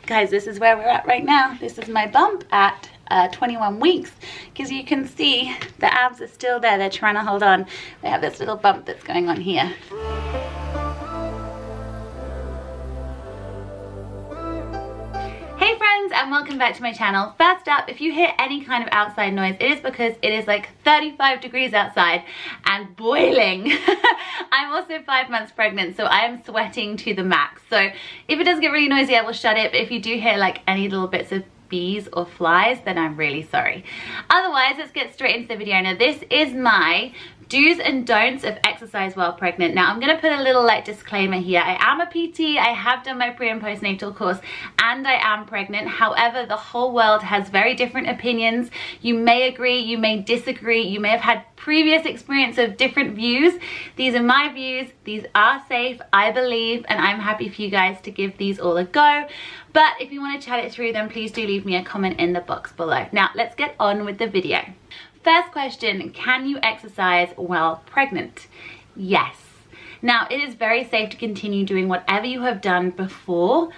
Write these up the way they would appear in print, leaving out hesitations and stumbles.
Guys, this is where we're at right now. This is my bump at 21 weeks, because you can see the abs are still there. They're trying to hold on. They have this little bump that's going on here. Hey friends, and welcome back to my channel. First up, if you hear any kind of outside noise, it is because it is like 35 degrees outside and boiling. I'm also 5 months pregnant, so I am sweating to the max. So if it does get really noisy, I will shut it. But if you do hear like any little bits of bees or flies, then I'm really sorry. Otherwise, let's get straight into the video. Now, this is my do's and don'ts of exercise while pregnant. Now, I'm gonna put a little like disclaimer here. I am a PT, I have done my pre and postnatal course, and I am pregnant. However, the whole world has very different opinions. You may agree, you may disagree, you may have had previous experience of different views. These are my views, these are safe, I believe, and I'm happy for you guys to give these all a go. But if you want to chat it through, then please do leave me a comment in the box below. Now, let's get on with the video. First question, can you exercise while pregnant? Yes. Now, it is very safe to continue doing whatever you have done before.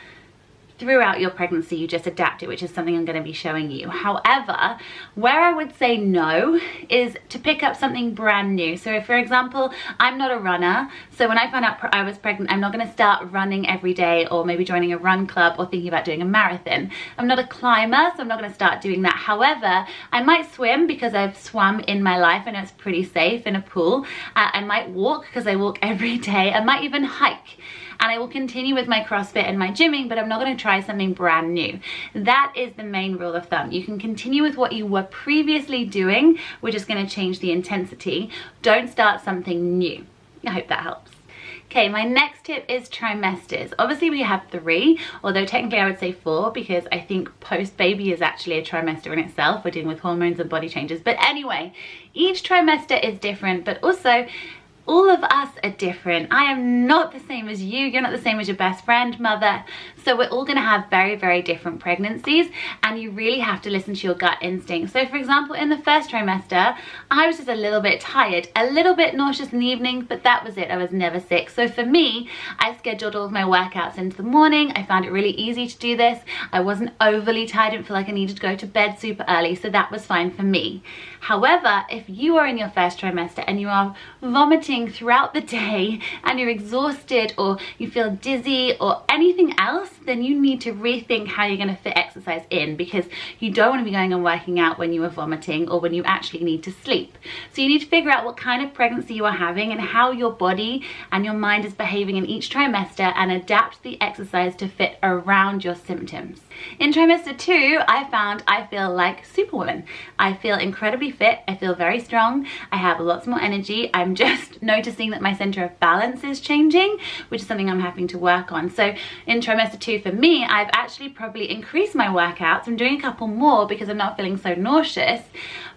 Throughout your pregnancy, you just adapt it, which is something I'm going to be showing you. However, where I would say no is to pick up something brand new. So if, for example, I'm not a runner, so when I found out I was pregnant, I'm not going to start running every day or maybe joining a run club or thinking about doing a marathon. I'm not a climber, so I'm not going to start doing that. However, I might swim because I've swum in my life and it's pretty safe in a pool. I might walk because I walk every day. I might even hike. And I will continue with my CrossFit and my gymming, but I'm not going to try something brand new. That is the main rule of thumb. You can continue with what you were previously doing. We're just going to change the intensity. Don't start something new. I hope that helps. Okay, my next tip is trimesters. Obviously we have 3, although technically I would say 4, because I think post-baby is actually a trimester in itself. We're dealing with hormones and body changes. But anyway, each trimester is different, but also all of us are different. I am not the same as you. You're not the same as your best friend, mother. So we're all gonna have very, very different pregnancies, and you really have to listen to your gut instinct. So for example, in the first trimester, I was just a little bit tired, a little bit nauseous in the evening, but that was it. I was never sick. So for me, I scheduled all of my workouts into the morning. I found it really easy to do this. I wasn't overly tired. I didn't feel like I needed to go to bed super early, so that was fine for me. However, if you are in your first trimester and you are vomiting throughout the day and you're exhausted or you feel dizzy or anything else, then you need to rethink how you're going to fit exercise in, because you don't want to be going and working out when you are vomiting or when you actually need to sleep. So you need to figure out what kind of pregnancy you are having and how your body and your mind is behaving in each trimester, and adapt the exercise to fit around your symptoms. In trimester 2, I found I feel like Superwoman. I feel incredibly fit. I feel very strong. I have lots more energy. I'm just noticing that my center of balance is changing, which is something I'm having to work on. So in trimester 2 for me, I've actually probably increased my workouts. I'm doing a couple more because I'm not feeling so nauseous.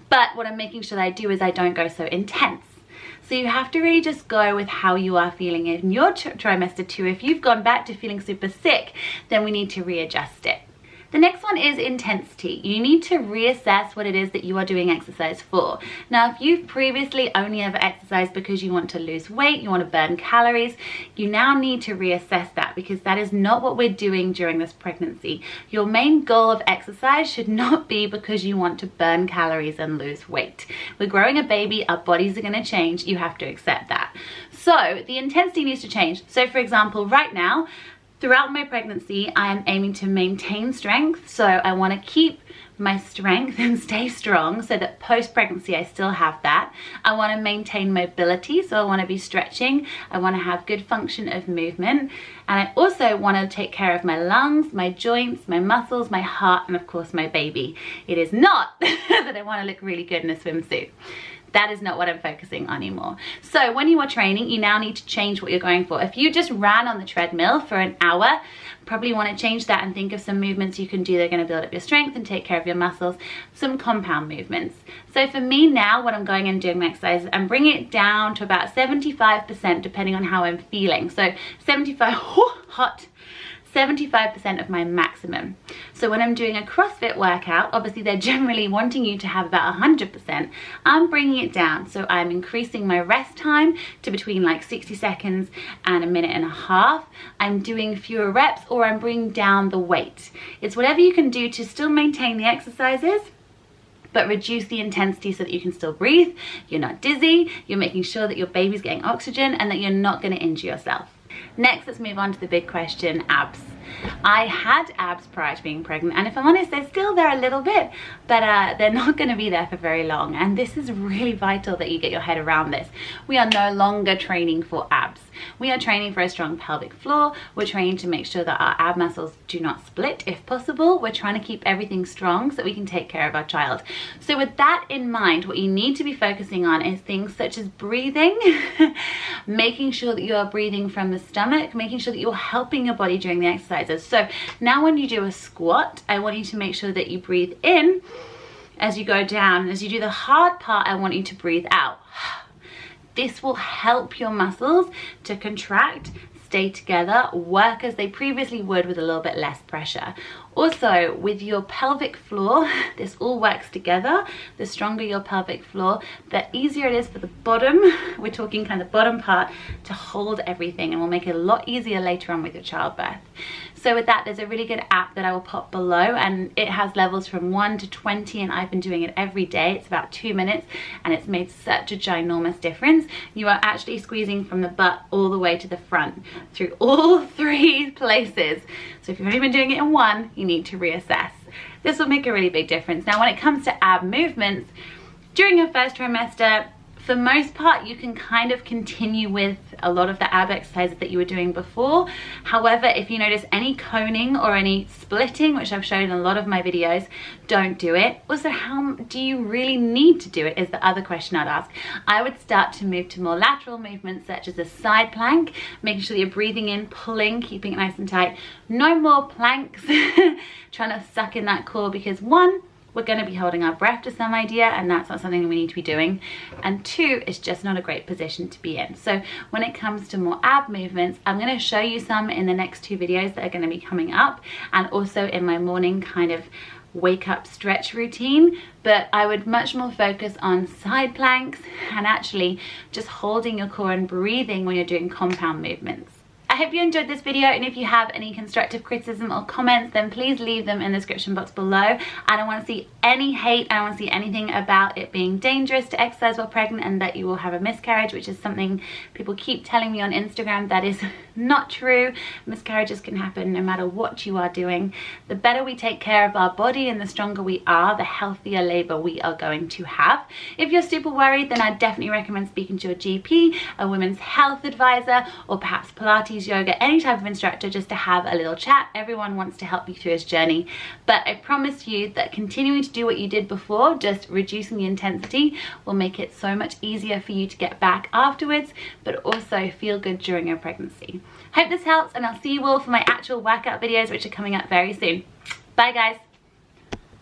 But what I'm making sure that I do is I don't go so intense. So you have to really just go with how you are feeling in your trimester 2. If you've gone back to feeling super sick, then we need to readjust it. The next one is intensity. You need to reassess what it is that you are doing exercise for. Now, if you've previously only ever exercised because you want to lose weight, you want to burn calories, you now need to reassess that, because that is not what we're doing during this pregnancy. Your main goal of exercise should not be because you want to burn calories and lose weight. We're growing a baby, our bodies are going to change, you have to accept that. So the intensity needs to change. So for example, right now, throughout my pregnancy, I am aiming to maintain strength. So I want to keep my strength and stay strong so that post-pregnancy I still have that. I want to maintain mobility, so I want to be stretching. I want to have good function of movement. And I also want to take care of my lungs, my joints, my muscles, my heart, and of course my baby. It is not that I want to look really good in a swimsuit. That is not what I'm focusing on anymore. So when you are training, you now need to change what you're going for. If you just ran on the treadmill for an hour, probably want to change that and think of some movements you can do that are going to build up your strength and take care of your muscles, some compound movements. So for me now, when I'm going and doing my exercises, I'm bringing it down to about 75% depending on how I'm feeling. So 75, hot, 75% of my maximum. So when I'm doing a CrossFit workout, obviously they're generally wanting you to have about 100%. I'm bringing it down. So I'm increasing my rest time to between like 60 seconds and a minute and a half. I'm doing fewer reps, or I'm bringing down the weight. It's whatever you can do to still maintain the exercises, but reduce the intensity so that you can still breathe, you're not dizzy, you're making sure that your baby's getting oxygen, and that you're not going to injure yourself. Next, let's move on to the big question, abs. I had abs prior to being pregnant, and if I'm honest, they're still there a little bit, but they're not going to be there for very long, and this is really vital that you get your head around this. We are no longer training for abs. We are training for a strong pelvic floor. We're training to make sure that our ab muscles do not split if possible. We're trying to keep everything strong so that we can take care of our child. So with that in mind, what you need to be focusing on is things such as breathing, making sure that you are breathing from the stomach, making sure that you're helping your body during the exercises. So now when you do a squat, I want you to make sure that you breathe in as you go down, and as you do the hard part, I want you to breathe out. This will help your muscles to contract, stay together, work as they previously would with a little bit less pressure. Also, with your pelvic floor, this all works together. The stronger your pelvic floor, the easier it is for the bottom, we're talking kind of bottom part, to hold everything, and will make it a lot easier later on with your childbirth. So with that, there's a really good app that I will pop below, and it has levels from 1 to 20, and I've been doing it every day. It's about 2 minutes, and it's made such a ginormous difference. You are actually squeezing from the butt all the way to the front through all 3 places. So if you've only been doing it in one, you need to reassess. This will make a really big difference. Now, when it comes to ab movements, during your first trimester, for most part, you can kind of continue with a lot of the ab exercises that you were doing before. However, if you notice any coning or any splitting, which I've shown in a lot of my videos, don't do it. Also, how do you really need to do it is the other question I'd ask. I would start to move to more lateral movements, such as a side plank, making sure that you're breathing in, pulling, keeping it nice and tight. No more planks, trying to suck in that core, because one, we're going to be holding our breath to some idea, and that's not something we need to be doing. And 2, it's just not a great position to be in. So when it comes to more ab movements, I'm going to show you some in the next 2 videos that are going to be coming up, and also in my morning kind of wake up stretch routine. But I would much more focus on side planks and actually just holding your core and breathing when you're doing compound movements. I hope you enjoyed this video, and if you have any constructive criticism or comments, then please leave them in the description box below. I don't want to see any hate. I don't want to see anything about it being dangerous to exercise while pregnant and that you will have a miscarriage, which is something people keep telling me on Instagram. That is not true. Miscarriages can happen no matter what you are doing. The better we take care of our body and the stronger we are, the healthier labor we are going to have. If you're super worried, then I definitely recommend speaking to your GP, a women's health advisor, or perhaps Pilates, yoga, any type of instructor, just to have a little chat. Everyone wants to help you through this journey, but I promise you that continuing to do what you did before, just reducing the intensity, will make it so much easier for you to get back afterwards, but also feel good during your pregnancy. Hope this helps, and I'll see you all for my actual workout videos, which are coming up very soon. Bye guys.